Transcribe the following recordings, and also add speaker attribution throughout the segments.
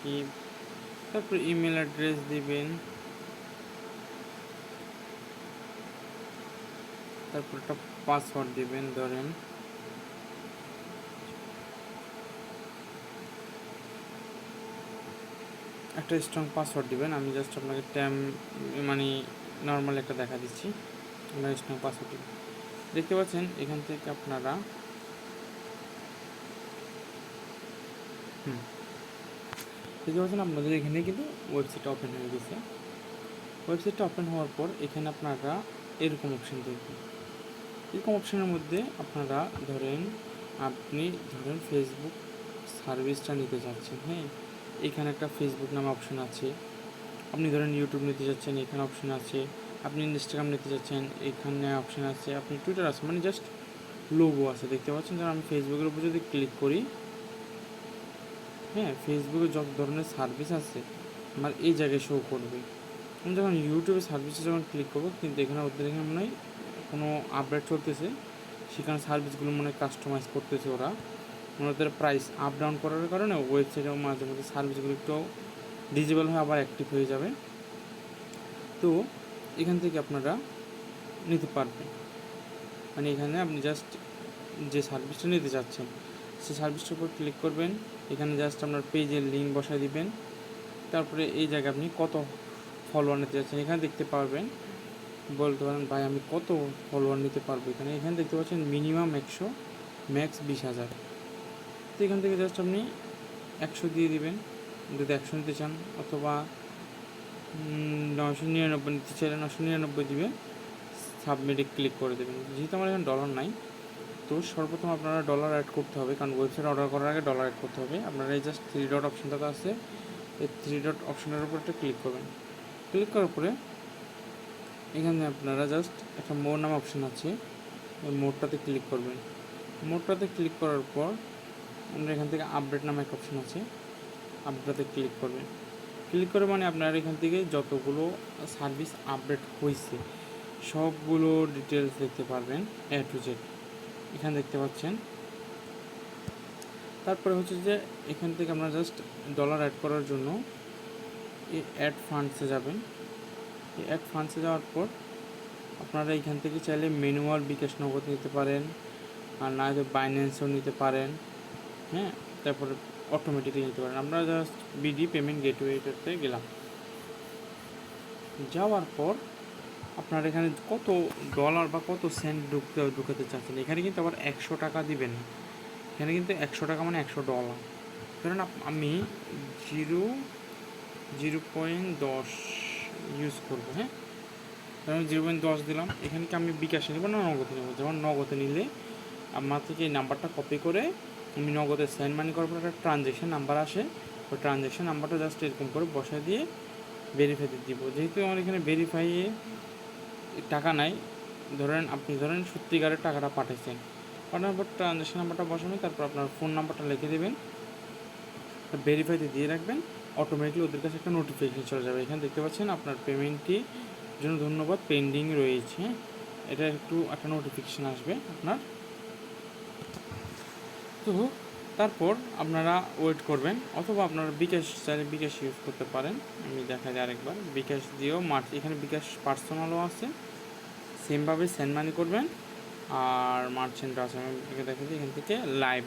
Speaker 1: Skip, তারপর email address দিবেন, তারপর একটা পাসওয়ার্ড দিবেন, ধরেন একটা স্ট্রং পাসওয়ার্ড দিবেন। আমি জাস্ট আপনাকে মানে নর্মাল একটা দেখা দিচ্ছি। আপনার স্ট্রং পাসওয়ার্ড দিবেন। দেখতে পাচ্ছেন এখান থেকে আপনারা দেখতে পাচ্ছেন আপনাদের এখানে কিন্তু ওয়েবসাইটটা ওপেন হয়ে গেছে। ওয়েবসাইটটা ওপেন হওয়ার পর এখানে আপনারা এরকম অপশান দেখবেন। এরকম অপশানের মধ্যে আপনারা আপনি ধরেন ফেসবুক সার্ভিসটা নিতে চাচ্ছেন। হ্যাঁ, এখানে একটা ফেসবুক নামে অপশান আছে। আপনি ধরেন ইউটিউব নিতে চাচ্ছেন, এখানে অপশান আছে। আপনি ইনস্টাগ্রাম নিতে চাচ্ছেন, এখানে অপশান আছে। আপনি টুইটার আছে, মানে জাস্ট লোগো আছে, দেখতে পাচ্ছেন। ধরুন আমি ফেসবুকের উপর যদি ক্লিক করি, হ্যাঁ, ফেসবুকে যত ধরনের সার্ভিস আছে আমার এই জায়গায় শো করবে। আমি যখন ইউটিউবে সার্ভিসে যখন ক্লিক করবো, কিন্তু এখানে ওদের এখানে মনে হয় কোনো আপডেট চলতেছে, সেখানে সার্ভিসগুলো মনে হয় কাস্টমাইজ করতেছে ওরা। ওদের প্রাইস আপ ডাউন করার কারণে ওয়েবসাইটেও মাঝে মধ্যে সার্ভিসগুলো একটু ডিজেবল হয়ে আবার অ্যাক্টিভ হয়ে যাবে। তো এখান থেকে আপনারা নিতে পারবেন। মানে এখানে আপনি জাস্ট যে সার্ভিসটা নিতে চাচ্ছেন সেই সার্ভিসটার উপর ক্লিক করবেন। এখানে জাস্ট আপনার পেজের লিঙ্ক বসায় দিবেন। তারপরে এই জায়গায় আপনি কত ফলোয়ার নিতে চাচ্ছেন এখানে দেখতে পারবেন। বলতে পারেন ভাই আমি কত ফলোয়ার নিতে পারবো। এখানে দেখতে পাচ্ছেন মিনিমাম 100, ম্যাক্স 20,000। তো এখান থেকে জাস্ট আপনি 100 দিয়ে দিবেন যদি 100 নিতে চান, অথবা 999 নিতে চাইলে 999 দিবেন, সাবমিটে ক্লিক করে দেবেন। যেহেতু আমার এখানে ডলার নাই, তো সর্বপ্রথম আপনারা ডলার অ্যাড করতে হবে, কারণ ওয়েবসাইট অর্ডার করার আগে ডলার অ্যাড করতে হবে। আপনারা এই জাস্ট 3 ডট অপশানটা আছে, এই 3 ডট অপশানের উপর একটা ক্লিক করবেন। ক্লিক করার পরে এখানে আপনারা জাস্ট একটা মোর নামে অপশান আছে, ওই মোডটাতে ক্লিক করবেন। মোডটাতে ক্লিক করার পর আমরা এখান থেকে আপডেট নামে একটা অপশান আছে, আপডেটে ক্লিক করবেন। ক্লিক করে মানে আপনারা এখান থেকে যতগুলো সার্ভিস আপডেট হয়েছে সবগুলো ডিটেলস দেখতে পারবেন, A to Z এখানে দেখতে পাচ্ছেন। তারপরে হচ্ছে যে এখান থেকে আপনারা জাস্ট ডলার অ্যাড করার জন্য এই অ্যাড ফান্ডসে যাবেন। এই অ্যাড ফান্ডসে যাওয়ার পর আপনারা এখান থেকে চাইলে ম্যানুয়াল বিকাশ নগদ নিতে পারেন, আর না হয়তো বাইন্যান্সও নিতে পারেন। হ্যাঁ, তারপরে অটোমেটিকলি নিতে পারেন। আমরা জাস্ট বিডি পেমেন্ট গেটওয়েটাতে গেলাম। যাওয়ার পর আপনার এখানে কত ডলার বা কত সেন্ট ঢুকাতে চাচ্ছেন, এখানে কিন্তু আবার 100 টাকা দিবেন। এখানে কিন্তু 100 টাকা মানে $100। ধরেন আমি 0.10 ইউজ করবো। হ্যাঁ, ধরুন 0.10 দিলাম। এখানে কি আমি বিকাশে নেব না নগদে নেব? যেমন নগদে নিলে আমার থেকে এই নাম্বারটা কপি করে আমি নগদে সেন্ড মানি করার পর একটা ট্রানজ্যাকশন নাম্বার আসে, ওই ট্রানজ্যাকশন নাম্বারটা জাস্ট এরকম করে বসায় দিয়ে ভেরিফাইতে দিব। যেহেতু আমার এখানে ভেরিফাইয়ে টাকা নাই, আপনি সত্যিকারের টাকাটা পাঠাইছেন, পাঠানোর পর ট্রানজ্যাকশন নাম্বারটা বসাবেন, তারপর আপনার ফোন নাম্বারটা লিখে দেবেন, ভেরিফাইতে দিয়ে রাখবেন। অটোমেটিকলি ওদের কাছে একটা নোটিফিকেশন চলে যাবে। এখানে দেখতে পাচ্ছেন আপনার পেমেন্টটির জন্য ধন্যবাদ, পেন্ডিং রয়েছে। এটা একটা নোটিফিকেশান আসবে আপনার। তো তারপর আপনারা ওয়েট করবেন, অথবা আপনারা বিকাশ চাইলে বিকাশ ইউজ করতে পারেন। আমি দেখা যায় আরেকবার বিকাশ দিয়েও এখানে বিকাশ পার্সোনালও আছে, সেমভাবে সেন্ড মানি করবেন। আর মার্চেন্টও আছে, আমি দেখা যায় এখান থেকে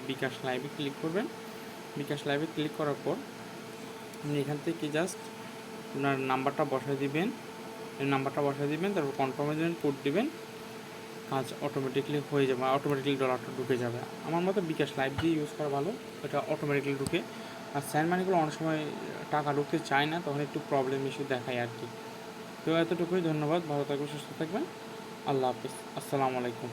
Speaker 1: বিকাশ লাইভে ক্লিক করবেন। বিকাশ লাইভে ক্লিক করার পর আপনি এখান থেকে জাস্ট আপনার নাম্বারটা বসায় দিবেন, তারপর কনফার্মেশন কোড দিবেন, কাজ অটোমেটিকলি হয়ে যাবে, অটোমেটিকলি ডলারটা ঢুকে যাবে। আমার মতো বিকাশ লাইভ দিয়ে ইউজ করা ভালো, এটা অটোমেটিকলি ঢুকে। আর স্যান্ড মানিগুলো অনেক সময় টাকা ঢুকতে চায় না, তখন একটু প্রবলেম ইস্যু দেখায় আর কি। তো এতটুকুই, ধন্যবাদ, ভালো থাকবেন, সুস্থ থাকবেন, আল্লাহ হাফিজ, আসসালামু আলাইকুম।